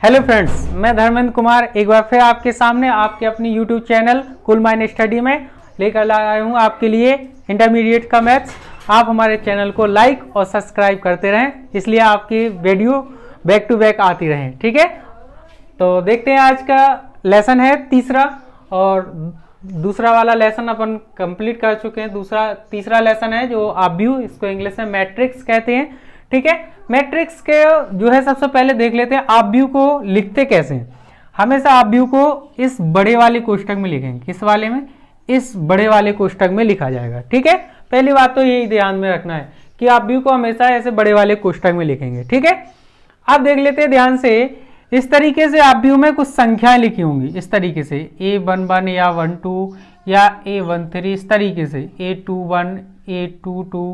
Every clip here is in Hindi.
हेलो फ्रेंड्स, मैं धर्मेंद्र कुमार एक बार फिर आपके सामने आपके अपनी YouTube channel cool mind study में लेकर आया हूँ आपके लिए इंटरमीडिएट का मैथ्स। आप हमारे चैनल को लाइक और सब्सक्राइब करते रहें, इसलिए आपकी वीडियो बैक टू बैक आती रहें। ठीक है, तो देखते हैं। आज का लेसन है तीसरा और दूसरा वाला लेसन अपन कंप्लीट कर चुके हैं। तीसरा लेसन है जो आब्यू, इसको इंग्लिश में मैट्रिक्स कहते हैं। ठीक है, मैट्रिक्स के जो है सबसे पहले देख लेते हैं आब्यू को लिखते कैसे हैं। हमेशा आब्यू को इस बड़े वाले कोष्ठक में लिखेंगे। किस वाले में? इस बड़े वाले कोष्ठक में लिखा जाएगा। ठीक है, पहली बात तो यही ध्यान में रखना है कि आब्यू को हमेशा ऐसे बड़े वाले कोष्ठक में लिखेंगे। ठीक है, अब देख लेते हैं ध्यान से। इस तरीके से आब्यू में कुछ संख्याएं लिखी होंगी, इस तरीके से A11 या 12 या A13, इस तरीके से A21, A22,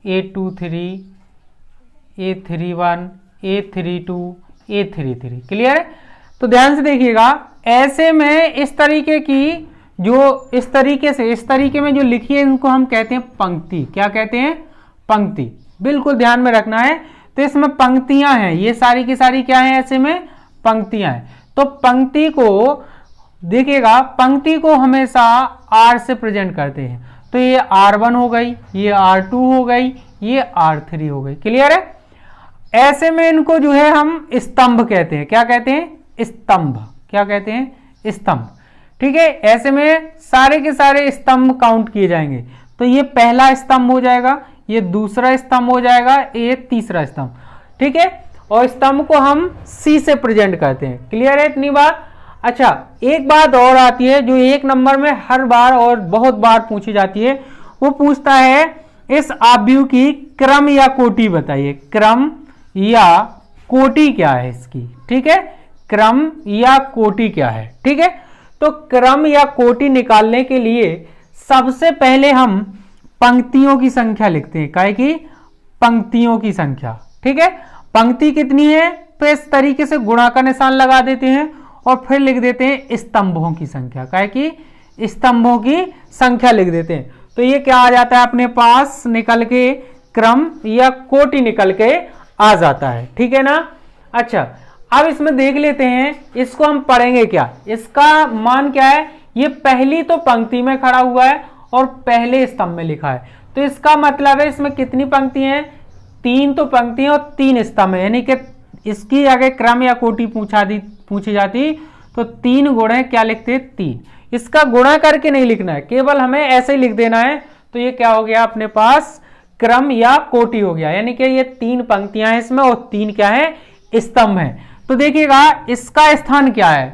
A23, A31, A32, A33। Clear है? तो ध्यान से देखिएगा, ऐसे में इस तरीके की जो इस तरीके में जो लिखी है इनको हम कहते हैं पंक्ति। क्या कहते हैं? पंक्ति। बिल्कुल ध्यान में रखना है। तो इसमें पंक्तियां हैं, ये सारी की सारी क्या है? ऐसे में पंक्तियां हैं। तो पंक्ति को देखिएगा, पंक्ति को हमेशा R से प्रेजेंट करते हैं। तो ये R1 हो गई, ये R2 हो गई, ये R3 हो गई। क्लियर है? ऐसे में इनको जो है हम स्तंभ कहते हैं। क्या कहते हैं? स्तंभ। क्या कहते हैं? स्तंभ। ठीक है, ऐसे में सारे के सारे स्तंभ काउंट किए जाएंगे। तो ये पहला स्तंभ हो जाएगा, ये दूसरा स्तंभ हो जाएगा, ये तीसरा स्तंभ। ठीक है, और स्तंभ को हम C से प्रेजेंट करते हैं। क्लियर है इतनी बात? अच्छा, एक बात और आती है जो एक नंबर में हर बार और बहुत बार पूछी जाती है। वो पूछता है इस आब्यू की क्रम या कोटि बताइए। क्रम या कोटि क्या है इसकी? ठीक है, क्रम या कोटि क्या है? ठीक है, तो क्रम या कोटि निकालने के लिए सबसे पहले हम पंक्तियों की संख्या लिखते हैं। काहे की? पंक्तियों की संख्या। ठीक है, पंक्ति कितनी है तो इस तरीके से गुणा का निशान लगा देते हैं और फिर लिख देते हैं स्तंभों की संख्या। काहे की? स्तंभों की संख्या लिख देते हैं। तो ये क्या आ जाता है अपने पास निकल के? क्रम या कोटि निकल के आ जाता है। ठीक है ना? अच्छा, अब इसमें देख लेते हैं, इसको हम पढ़ेंगे क्या? इसका मान क्या है? ये पहली तो पंक्ति में खड़ा हुआ है और पहले स्तंभ में लिखा है। तो इसका मतलब है इसमें कितनी पंक्तियां हैं? 3 तो पंक्तियां और 3 स्तंभ है। यानी कि इसकी आगे क्रम या कोटि पूछी जाती तो 3 गुणे क्या लिखते? 3। इसका गुणा करके नहीं लिखना है, केवल हमें ऐसे ही लिख देना है। तो ये क्या हो गया अपने पास? क्रम या कोटि हो गया। यानी कि ये 3 पंक्तियां हैं इसमें और 3 क्या है? स्तंभ है। तो देखिएगा इसका स्थान क्या है?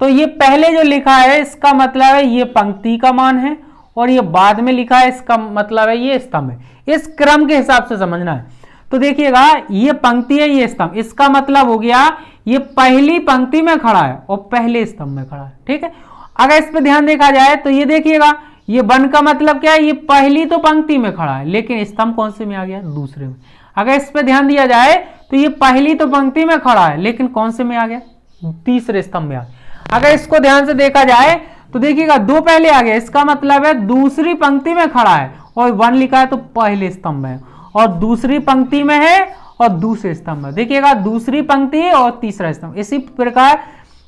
तो ये पहले जो लिखा है इसका मतलब है ये पंक्ति का मान है और ये बाद में लिखा है इसका मतलब है ये स्तंभ है। इस क्रम के हिसाब से समझना है। तो देखिएगा ये पंक्ति है, ये स्तंभ, इसका मतलब हो गया ये पहली पंक्ति में खड़ा है और पहले स्तंभ में खड़ा है। ठीक है, अगर इस पर ध्यान देखा जाए तो ये देखिएगा, ये 1 का मतलब क्या है? ये पहली तो पंक्ति में खड़ा है लेकिन स्तंभ कौन से में आ गया? दूसरे में। अगर इस पे ध्यान दिया जाए तो ये पहली तो पंक्ति में खड़ा है लेकिन कौन से में आ गया? तीसरे स्तंभ में आ गया। अगर इसको ध्यान से देखा जाए तो देखिएगा 2 पहले आ गया, इसका मतलब है दूसरी पंक्ति में खड़ा है और 1 लिखा है तो पहले स्तंभ में, और दूसरी पंक्ति में है और दूसरे स्तंभ में। देखिएगा दूसरी पंक्ति और तीसरा स्तंभ। इसी प्रकार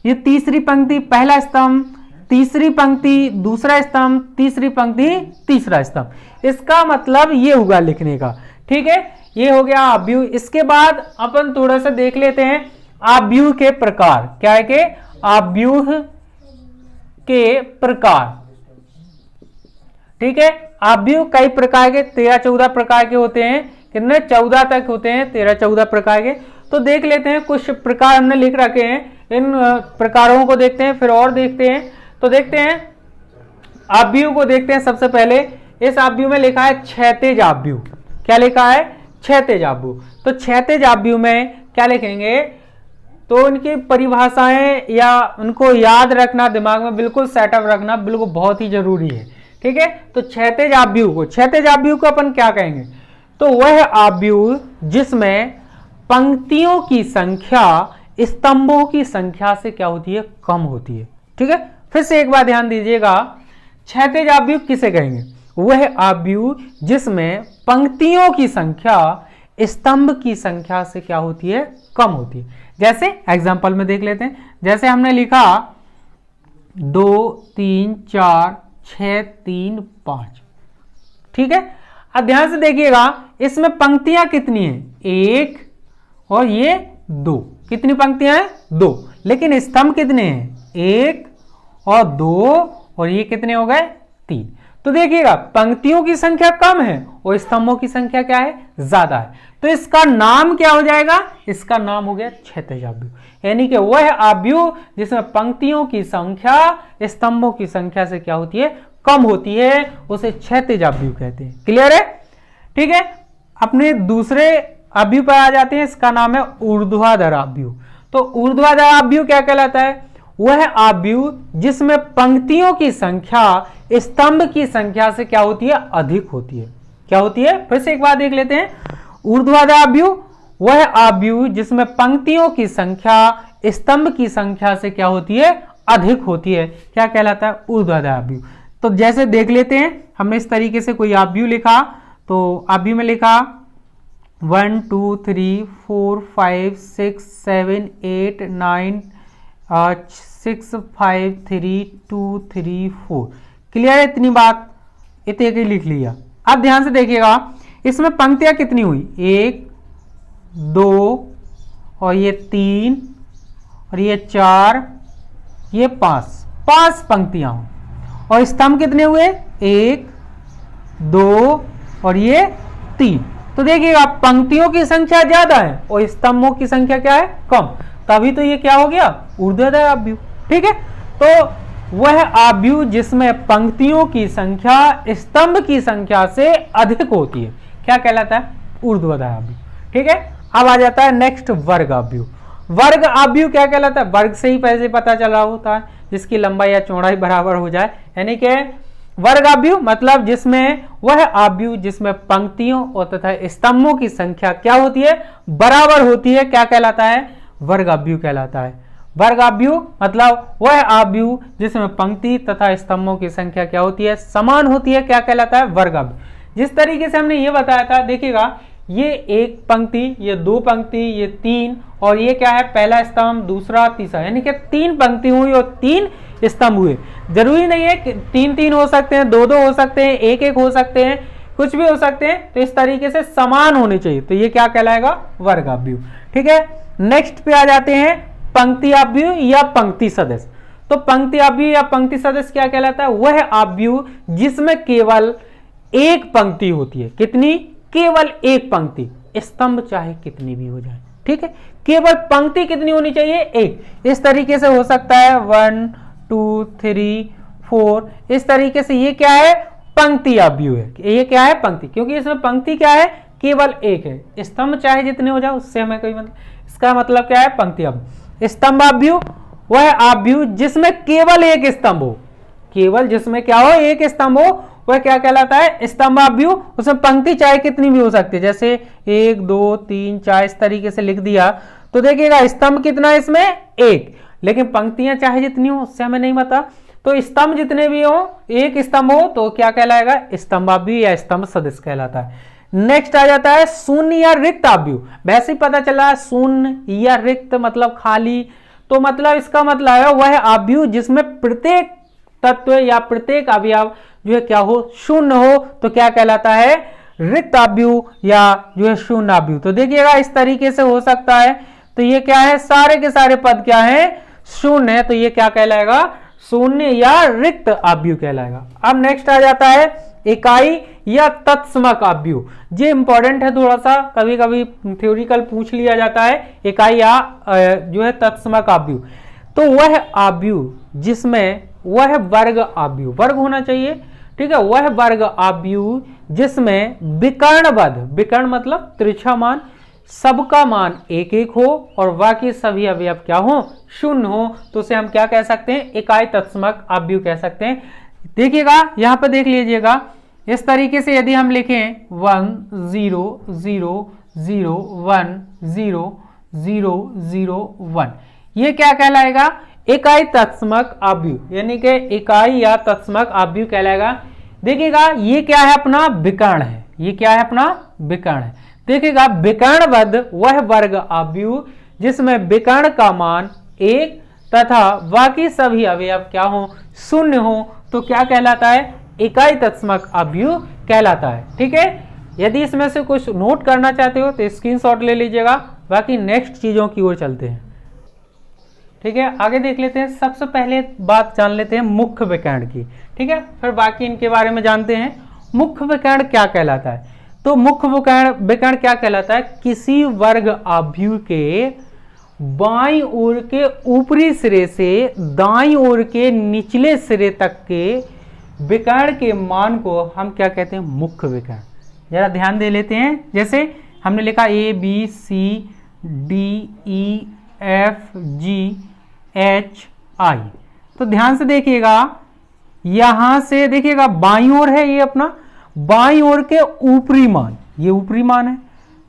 ये तीसरी पंक्ति पहला स्तंभ, तीसरी पंक्ति दूसरा स्तंभ, तीसरी पंक्ति तीसरा स्तंभ। इसका मतलब ये हुआ लिखने का। ठीक है, ये हो गया आब्यू। इसके बाद अपन थोड़ा सा देख लेते हैं आब्यू के प्रकार। क्या है के? आब्यू के प्रकार। ठीक है, आब्यू कई प्रकार के 13-14 प्रकार के होते हैं। कितने? 14 तक होते हैं, 13-14 प्रकार के। तो देख लेते हैं, कुछ प्रकार हमने लिख रखे हैं, इन प्रकारों को देखते हैं फिर और देखते हैं। तो देखते हैं आब्यू को देखते हैं। सबसे पहले इस आब्यू में लिखा है क्षैतिज आब्यू। क्या लिखा है? क्षैतिज आब्यू। तो क्षैतिज आब्यू में क्या लिखेंगे? तो उनकी परिभाषाएं या उनको याद रखना, दिमाग में बिल्कुल सेटअप रखना बिल्कुल बहुत ही जरूरी है। ठीक है, तो क्षैतिज आब्यू को अपन क्या कहेंगे? तो वह आब्यू जिसमें पंक्तियों की संख्या स्तंभों की संख्या से क्या होती है? कम होती है। ठीक है, फिर से एक बार ध्यान दीजिएगा, क्षैतिज आब्यू किसे कहेंगे? वह आब्यू जिसमें पंक्तियों की संख्या स्तंभ की संख्या से क्या होती है? कम होती है। जैसे एग्जाम्पल में देख लेते हैं, जैसे हमने लिखा 2 3 4 6 3 5, ठीक है। अब ध्यान से देखिएगा इसमें पंक्तियां कितनी है, 1 और ये 2, कितनी पंक्तियां हैं 2, लेकिन स्तंभ कितने हैं, 1 और 2, और ये कितने हो गए 3। तो देखिएगा पंक्तियों की संख्या कम है और स्तंभों की संख्या क्या है, ज्यादा है। तो इसका नाम क्या हो जाएगा, इसका नाम हो गया क्षैतिज आव्यूह, यानी कि वह आव्यूह जिसमें पंक्तियों की संख्या स्तंभों की संख्या से क्या होती है, कम होती है, उसे क्षैतिज आव्यूह कहते हैं। क्लियर है, ठीक है। अपने दूसरे आव्यूह पर आ जाते हैं, इसका नाम है ऊर्ध्वाधर आव्यूह। तो ऊर्ध्वाधर आव्यूह क्या कहलाता है, वह आव्यूह जिसमें पंक्तियों की संख्या स्तंभ की संख्या से क्या होती है, अधिक होती है। क्या होती है, फिर से एक बार देख लेते हैं। ऊर्ध्वाधर आव्यूह वह आव्यूह जिसमें पंक्तियों की संख्या स्तंभ की संख्या से क्या होती है, अधिक होती है, क्या कहलाता है, ऊर्ध्वाधर आव्यूह। तो जैसे देख लेते हैं, हमने इस तरीके से कोई आव्यूह लिखा, तो आव्यूह में लिखा 1 2 3 4 5 6 7 8 9 6 5 3 2 3 4। क्लियर है, इतनी बात इतने लिख लिया। अब ध्यान से देखिएगा इसमें पंक्तियां कितनी हुई, 1 2 और ये 3 और ये 4, ये 5 पंक्तियां हुई। और स्तंभ कितने हुए, 1 2 और ये 3। तो देखिएगा पंक्तियों की संख्या ज्यादा है और स्तंभों की संख्या क्या है, कम, तभी तो ये क्या हो गया, ऊर्ध्वाधर आव्यूह। ठीक है, तो वह आव्यूह जिसमें पंक्तियों की संख्या स्तंभ की संख्या से अधिक होती है क्या कहलाता है, ऊर्ध्वाधर आव्यूह। ठीक है, अब आ जाता है नेक्स्ट वर्ग आव्यूह। वर्ग आव्यूह क्या कहलाता है, वर्ग से ही पहले पता चला होता है, जिसकी लंबाई या चौड़ाई बराबर हो जाए, यानी कि वर्ग आव्यूह मतलब जिसमें वह आव्यूह जिसमें पंक्तियों और तथा स्तंभों की संख्या क्या होती है, बराबर होती है, क्या कहलाता है, वर्ग आव्यूह कहलाता है। वर्ग आव्यूह मतलब वह आव्यूह जिसमें पंक्ति तथा स्तंभों की संख्या क्या होती है, समान होती है, क्या कहलाता है, वर्ग आव्यूह। जिस तरीके से हमने ये बताया था, देखिएगा ये एक पंक्ति, ये 2 पंक्ति, ये 3, और ये क्या है, पहला स्तंभ, दूसरा, तीसरा, यानी कि 3 पंक्ति हुई और 3 स्तंभ हुए। जरूरी नहीं है कि 3-3 हो सकते हैं, 2-2 हो सकते हैं, 1-1 हो सकते हैं, कुछ भी हो सकते हैं। तो इस तरीके से समान होने चाहिए, तो ये क्या कहलाएगा, वर्ग आव्यूह। ठीक है, नेक्स्ट पे आ जाते हैं पंक्ति आव्यूह या पंक्ति सदस्य। तो पंक्ति आव्यूह या पंक्ति सदस्य क्या कहलाता है, वह आव्यूह जिसमें केवल एक पंक्ति होती है। कितनी, केवल एक पंक्ति, स्तंभ चाहे कितनी भी हो जाए। ठीक है, केवल पंक्ति कितनी होनी चाहिए, एक। इस तरीके से हो सकता है 1 2 3 4, इस तरीके से ये क्या है, पंक्ति आव्यूह है। ये क्या है, पंक्ति, क्योंकि इसमें पंक्ति क्या है, केवल एक है। स्तंभ चाहे जितने हो जाए उससे हमें कोई मतलब, इसका मतलब क्या है, पंक्ति आव्यूह। स्तंभ आव्यूह वह आव्यूह जिसमें केवल एक स्तंभ हो, केवल जिसमें क्या हो, एक स्तंभ हो, वह क्या कहलाता है, स्तंभ आव्यूह। उसमें पंक्ति चाहे कितनी भी हो सकती है, जैसे 1 2 3 4 इस तरीके से लिख दिया। तो देखिएगा स्तंभ कितना है इसमें, एक, लेकिन पंक्तियां चाहे जितनी हो उससे हमें नहीं पता। तो स्तंभ जितने भी हो, एक स्तंभ हो तो क्या कहलाएगा, स्तंभ आव्यूह या स्तंभ सदस्य कहलाता है। नेक्स्ट आ जाता है शून्य या रिक्त आव्यूह। वैसे ही पता चला शून्य या रिक्त मतलब खाली, तो मतलब इसका मतलब है वह आव्यूह जिसमें प्रत्येक तत्व या प्रत्येक अवयव जो है क्या हो, शून्य हो, तो क्या कहलाता है, रिक्त आव्यूह या जो है शून्य आव्यूह। तो देखिएगा इस तरीके से हो सकता है। तो ये क्या है, सारे के सारे पद क्या है, शून्य है, तो ये क्या कहलाएगा, शून्य या रिक्त आव्यूह कहलाएगा। अब नेक्स्ट आ जाता है इकाई या तत्समक आव्यूह। ये इंपॉर्टेंट है थोड़ा सा, कभी कभी थ्योरिकल पूछ लिया जाता है, इकाई या जो है तत्समक आव्यूह। तो वह आव्यूह जिसमें वह वर्ग आव्यूह, वर्ग होना चाहिए, ठीक है, वह वर्ग आव्यूह जिसमें विकर्णबद्ध, विकर्ण मतलब तिरछा मान, सबका मान 1-1 हो और बाकी सभी अवयव क्या हो, शून्य हो, तो उसे हम क्या कह सकते हैं, इकाई तत्समक आव्यूह कह सकते हैं। देखिएगा यहां पर देख लीजिएगा, इस तरीके से यदि हम लिखें 1 0 0 0 1 0 0 0 1, ये क्या कहलाएगा, इकाई तत्समक आव्यूह, यानी कि इकाई या तत्समक आव्यूह कहलाएगा। देखिएगा ये क्या है, अपना विकर्ण है, ये क्या है, अपना विकर्ण है। देखिएगा विकर्णबद्ध वह वर्ग आव्यूह जिसमें विकर्ण का मान 1 तथा बाकी सभी अवयव क्या हो, 0 हो, तो क्या कहलाता है, इकाई तत्समक अवयव कहलाता है। ठीक है, यदि इसमें से कुछ नोट करना चाहते हो तो स्क्रीनशॉट ले लीजिएगा। बाकी नेक्स्ट चीजों की ओर चलते हैं। ठीक है, आगे देख लेते हैं। सबसे पहले बात जान लेते हैं मुख्य विकर्ण की। ठीक है, फिर बाकी इनके बारे में जानते हैं। मुख्य विकर्ण क्या कहलाता है? तो मुख्य विकर्ण क्या कहलाता है? किसी वर्ग अवयव के बाईं ओर के ऊपरी सिरे से दाईं ओर के निचले सिरे तक के विकर्ण के मान को हम क्या कहते हैं, मुख्य विकर्ण। जरा ध्यान दे लेते हैं। जैसे हमने लिखा ABCDEFGHI, तो ध्यान से देखिएगा, यहां से देखिएगा बाईं ओर है, ये अपना बाईं ओर के ऊपरी मान, ये ऊपरी मान है,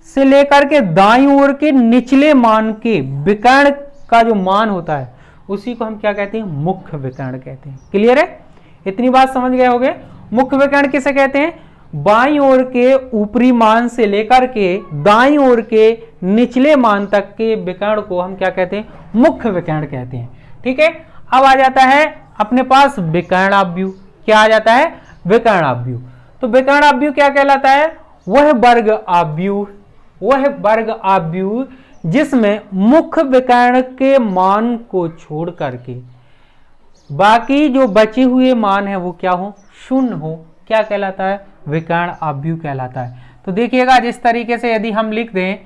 से लेकर के दाईं ओर के निचले मान के विकर्ण का जो मान होता है उसी को हम क्या कहते हैं, मुख्य विकर्ण कहते हैं। क्लियर है? इतनी बात समझ गए होंगे। मुख्य विकर्ण किसे कहते हैं? बाईं ओर के ऊपरी मान से लेकर के दाईं ओर के निचले मान तक के विकर्ण को हम क्या कहते हैं, मुख्य विकर्ण कहते हैं। ठीक है, अब आ जाता है अपने पास विकर्ण अवयव। क्या आ जाता है? विकर्ण अवयव। तो विकर्ण अवयव क्या कहलाता है? वह वर्ग अवयव जिसमें मुख्य विकर्ण के मान को छोड़ करके बाकी जो बचे हुए मान है वो क्या हो, 0 हो, क्या कहलाता है, विकर्ण अवयव कहलाता है। तो देखिएगा, जिस तरीके से यदि हम लिख दें,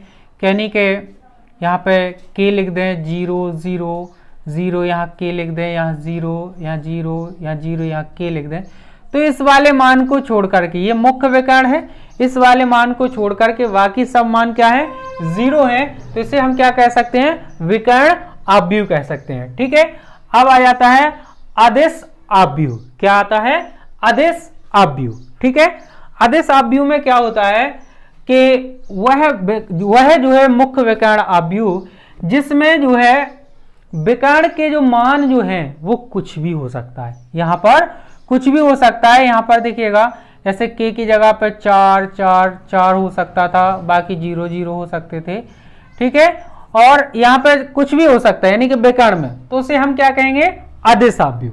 यानी कि यहाँ पे k लिख दें 0 0 0, यहाँ k लिख दें, यहाँ 0 यहाँ 0 यहाँ 0 यहाँ k लिख दें, तो इस वाले मान को छोड़ करके, ये मुख्य विकर्ण है, इस वाले मान को छोड़ करके बाकी सब मान क्या है, 0 है, तो इसे हम क्या कह सकते हैं, विकर्ण अवयव कह सकते हैं। ठीक है, अब आ जाता है अदिश अवयव। क्या आता है? अदिश अवयव। ठीक है, अदिश अवयव में क्या होता है कि वह जो है मुख्य विकर्ण अवयव जिसमें जो है विकर्ण के जो मान जो है वो कुछ भी हो सकता है। यहाँ पर कुछ भी हो सकता है। यहाँ पर देखिएगा, जैसे k की जगह पर 4 4 4 हो सकता था, बाकी 0 0 हो सकते थे। ठीक है, और यहाँ पर कुछ भी हो सकता है यानी कि विकर्ण में, तो उसे हम क्या कहेंगे, अदिश अवयव।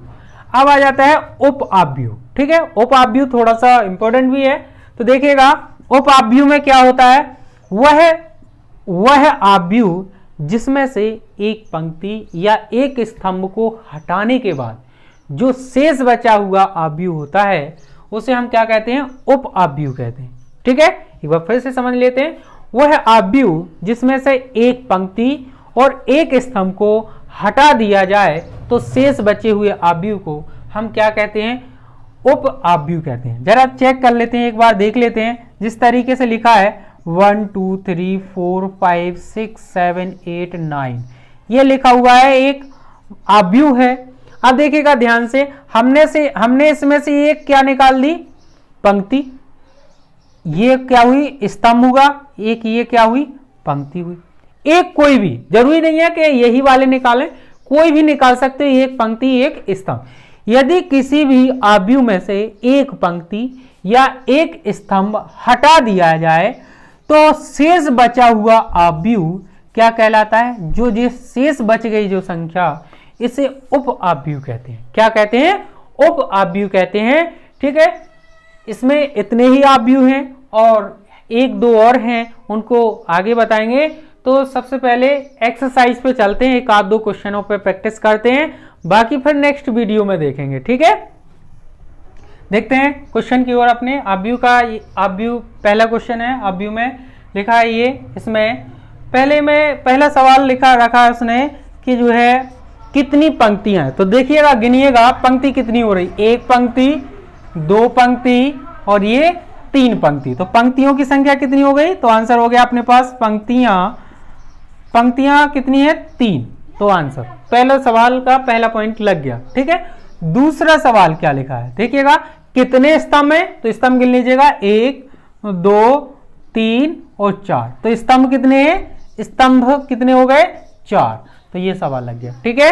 अब आ जाता है उप अवयव। ठीक है, उप अवयव थोड़ा सा इंपॉर्टेंट भी है। तो देखिएगा, उप अवयव में क्या होता है, वह अवयव जिसमें से एक पंक्ति या एक स्तंभ को हटाने के बाद जो शेष बचा हुआ अवयव होता है उसे हम क्या कहते हैं, उप अवयव कहते हैं। ठीक है, एक बार फिर से समझ लेते हैं। वह अवयव जिसमें से एक पंक्ति और एक स्तंभ को हटा दिया जाए तो शेष बचे हुए अवयव को हम क्या कहते हैं, उप अवयव कहते हैं। जरा चेक कर लेते हैं, एक बार देख लेते हैं। जिस तरीके से लिखा है 1 2 3 4 5 6 7 8 9, ये लिखा हुआ है, एक अवयव है। अब देखिएगा ध्यान से, हमने इसमें से एक क्या निकाल दी, पंक्ति, ये क्या हुई, स्तंभ हुआ, एक ये क्या हुई, पंक्ति हुई। एक कोई भी, जरूरी नहीं है कि यही वाले निकालें, कोई भी निकाल सकते हैं, एक पंक्ति एक स्तंभ। यदि किसी भी अवयव में से एक पंक्ति या एक स्तंभ हटा दिया जाए तो शेष बचा हुआ अवयव क्या कहलाता है, जो शेष बच गई जो संख्या, इसे उप अवयव कहते हैं। क्या कहते हैं, उप अवयव कहते हैं। ठीक है, इसमें इतने ही अवयव हैं और एक दो और हैं, उनको आगे बताएंगे। तो सबसे पहले एक्सरसाइज पे चलते हैं, एक आध दो क्वेश्चनों पे प्रैक्टिस करते हैं, बाकी फिर नेक्स्ट वीडियो में देखेंगे। ठीक है, देखते हैं क्वेश्चन की ओर अपने। अवयव पहला क्वेश्चन है, अवयव में लिखा है ये, इसमें पहला सवाल लिखा रखा है उसने कि जो है कितनी पंक्तियां हैं। तो देखिएगा, गिनिएगा पंक्ति कितनी हो रही, एक पंक्ति, दो पंक्ति और ये 3 पंक्ति। तो पंक्तियों की संख्या कितनी हो गई, तो आंसर हो गया अपने पास पंक्तियां कितनी है, 3। तो आंसर पहला सवाल का पहला पॉइंट लग गया। ठीक है, दूसरा सवाल क्या लिखा है, देखिएगा कितने स्तंभ है, तो स्तंभ गिन लीजिएगा, 1 2 3 और 4। तो स्तंभ कितने हैं, स्तंभ कितने हो गए, 4। तो ये सवाल लग गया। ठीक है,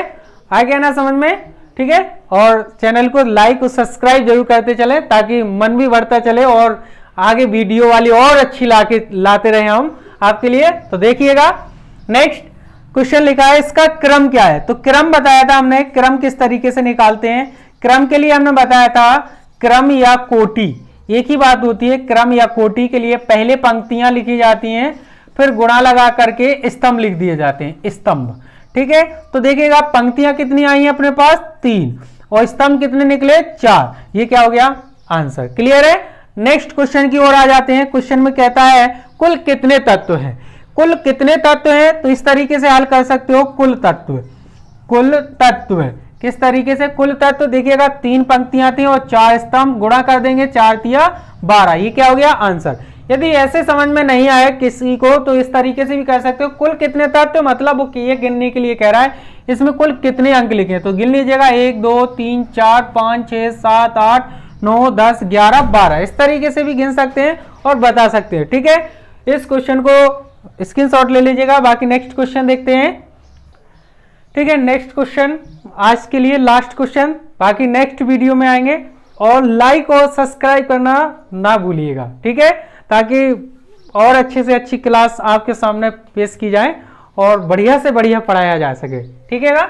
आ गया ना समझ में। ठीक है, और चैनल को लाइक और सब्सक्राइब जरूर करते चले ताकि मन भी बढ़ता चले और आगे वीडियो वाली और अच्छी लाते रहे हम आपके लिए। तो देखिएगा नेक्स्ट, क्वेश्चन लिखा है इसका क्रम क्या है, तो क्रम बताया था हमने, क्रम किस तरीके से निकालते हैं। क्रम के लिए हमने बताया था क्रम या कोटि, एक ही बात होती है। क्रम या कोटि के लिए पहले पंक्तियां लिखी जाती हैं, फिर गुणा लगा करके स्तंभ लिख दिए जाते हैं, स्तंभ। ठीक है, तो देखिएगा पंक्तियां कितनी आई हैं अपने पास 3 और स्तंभ कितने निकले 4। ये क्या हो गया आंसर। क्लियर है। नेक्स्ट क्वेश्चन की ओर आ जाते हैं। क्वेश्चन में कहता है कुल कितने तत्व हैं। कुल कितने तत्व हैं, तो इस तरीके से हल कर सकते हो, कुल तत्व, कुल तत्व किस तरीके से, कुल तत्व देखिएगा 3 पंक्तियां थी और 4 स्तंभ, गुणा कर देंगे 4 तिया 12, ये क्या हो गया आंसर। यदि ऐसे समझ में नहीं आया किसी को तो इस तरीके से भी कर सकते हो, कुल कितने तत्व मतलब वो ये गिनने के लिए कह रहा है इसमें कुल कितने अंक लिखे, तो गिन लीजिएगा 1 2 3 4 5 6 7 8 9 10 11 12, इस तरीके से भी गिन सकते हैं और बता सकते हैं। ठीक है, इस क्वेश्चन को स्क्रीनशॉट ले लीजिएगा। बाकी नेक्स्ट क्वेश्चन देखते हैं। ठीक है, नेक्स्ट क्वेश्चन आज के लिए लास्ट क्वेश्चन, बाकी नेक्स्ट वीडियो में आएंगे। और लाइक और सब्सक्राइब करना ना भूलिएगा, ठीक है, ताकि और अच्छे से अच्छी क्लास आपके सामने पेश की जाए और बढ़िया से बढ़िया पढ़ाया जा सके। ठीक है ना,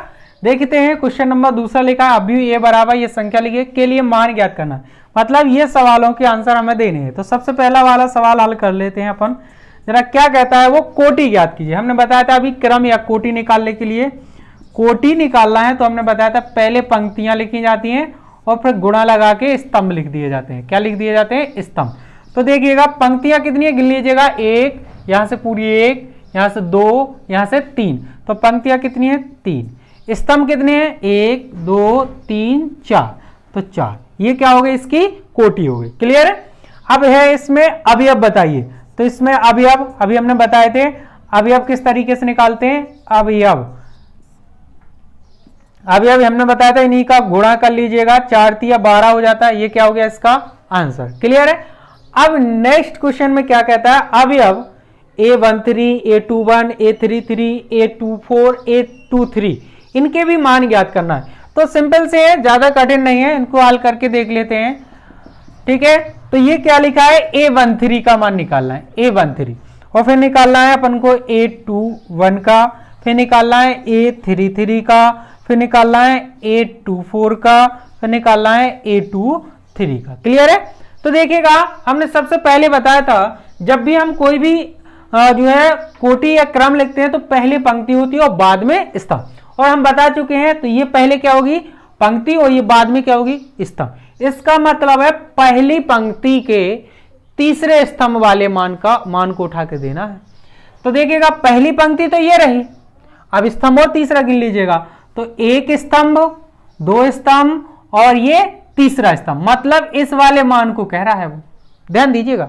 देखते हैं क्वेश्चन नंबर दूसरा लिखा है अभी ए बराबर ये संख्या लिखी के लिए मान ज्ञात करना, मतलब ये सवालों के आंसर हमें देने हैं। तो सबसे पहला वाला सवाल हल कर लेते हैं अपन। जरा क्या कहता है वो कोटि ज्ञात कीजिए। हमने बताया था अभी क्रम या कोटि निकालने के लिए, कोटि निकालना है तो हमने बताया था पहले पंक्तियां लिखी जाती हैं और फिर गुणा लगा के स्तंभ लिख दिए जाते हैं। क्या लिख दिए जाते हैं स्तंभ। तो देखिएगा पंक्तियां कितनी है, गिन लीजिएगा 1, यहां से पूरी 1, यहां से 2, यहां से 3, तो पंक्तियां कितनी है 3। स्तंभ कितने हैं 1 2 3 4, तो 4। ये क्या हो गई इसकी कोटि हो गई। क्लियर है। अब है इसमें अवयव बताइए, तो इसमें अवयव अभी हमने बताए थे, अवयव किस तरीके से निकालते हैं। अवयव हमने बताया था इन्हीं का गुणा कर लीजिएगा, 4 तिया 12 हो जाता है। ये क्या हो गया इसका आंसर। क्लियर है। अब नेक्स्ट क्वेश्चन में क्या कहता है, अवयव A13 A21 A33 A24 A23 इनके भी मान ज्ञात करना है। तो सिंपल से है, ज्यादा कठिन नहीं है, इनको हल करके देख लेते हैं। ठीक है, तो ये क्या लिखा है A13 का मान निकालना है, A13, और फिर निकालना है अपन को A21 का, फिर निकालना है A33 का, फिर निकालना है A24 का, फिर निकालना है A23 का। क्लियर है। तो देखिएगा हमने सबसे पहले बताया था जब भी हम कोई भी जो है कोटि या क्रम लिखते हैं तो पहले पंक्ति होती है और बाद में स्तंभ, और हम बता चुके हैं। तो ये पहले क्या होगी पंक्ति और ये बाद में क्या होगी स्तंभ। इसका मतलब है पहली पंक्ति के तीसरे स्तंभ वाले मान को उठा के देना है। तो देखिएगा पहली पंक्ति तो ये रही, अब स्तंभ और तीसरा गिन लीजिएगा, तो 1 स्तंभ 2 स्तंभ और ये तीसरा स्तंभ, मतलब इस वाले मान को कह रहा है वो, ध्यान दीजिएगा।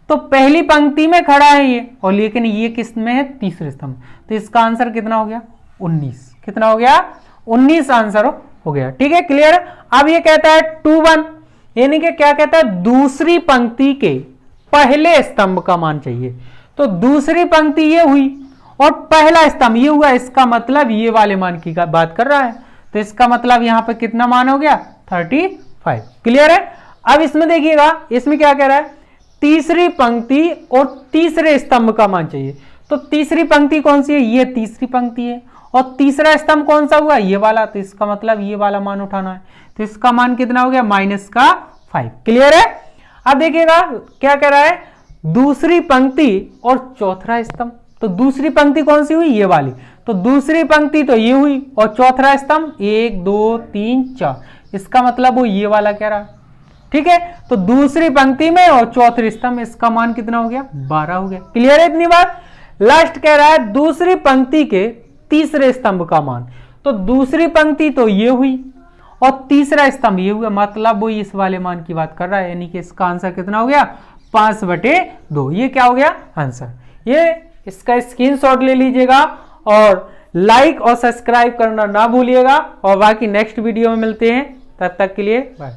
तो पहली पंक्ति में खड़ा है ये, और लेकिन ये किस में है तीसरे स्तंभ, तो इसका आंसर कितना हो गया 19। कितना हो गया 19 आंसर हो गया। ठीक है, क्लियर। अब ये कहता है 21, यानी कि क्या कहता है दूसरी पंक्ति के पहले स्तंभ का मान चाहिए। तो दूसरी पंक्ति ये हुई और पहला स्तंभ ये हुआ, इसका मतलब ये वाले मान की बात कर रहा है। तो इसका मतलब यहां पर कितना मान हो गया 35। क्लियर है। अब इसमें देखिएगा इसमें क्या कह रहा है तीसरी पंक्ति और तीसरे स्तंभ का मान चाहिए। तो तीसरी पंक्ति कौन सी है, ये तीसरी पंक्ति है, और तीसरा स्तंभ कौन सा हुआ ये वाला, तो इसका मतलब ये वाला मान उठाना है। तो इसका मान कितना हो गया -5। क्लियर है। अब देखिएगा क्या कह रहा है दूसरी पंक्ति और चौथा स्तंभ। तो दूसरी पंक्ति कौन सी हुई ये वाली, तो दूसरी पंक्ति तो ये हुई और चौथा स्तंभ 1 2 3 4, इसका मतलब वो ये वाला कह रहा है। ठीक है, तो दूसरी पंक्ति में और चौथे स्तंभ, इसका मान कितना हो गया 12 हो गया। क्लियर है इतनी बात। लास्ट कह रहा है दूसरी पंक्ति के तीसरे स्तंभ का मान। तो दूसरी पंक्ति तो ये हुई और तीसरा स्तंभ ये हुआ, मतलब वो इस वाले मान की बात कर रहा है, यानी कि इसका आंसर कितना हो गया 5/2। ये क्या हो गया आंसर। ये इसका स्क्रीनशॉट ले लीजिएगा और लाइक और सब्सक्राइब करना ना भूलिएगा। और बाकी नेक्स्ट वीडियो में मिलते हैं, तब तक के लिए बाय।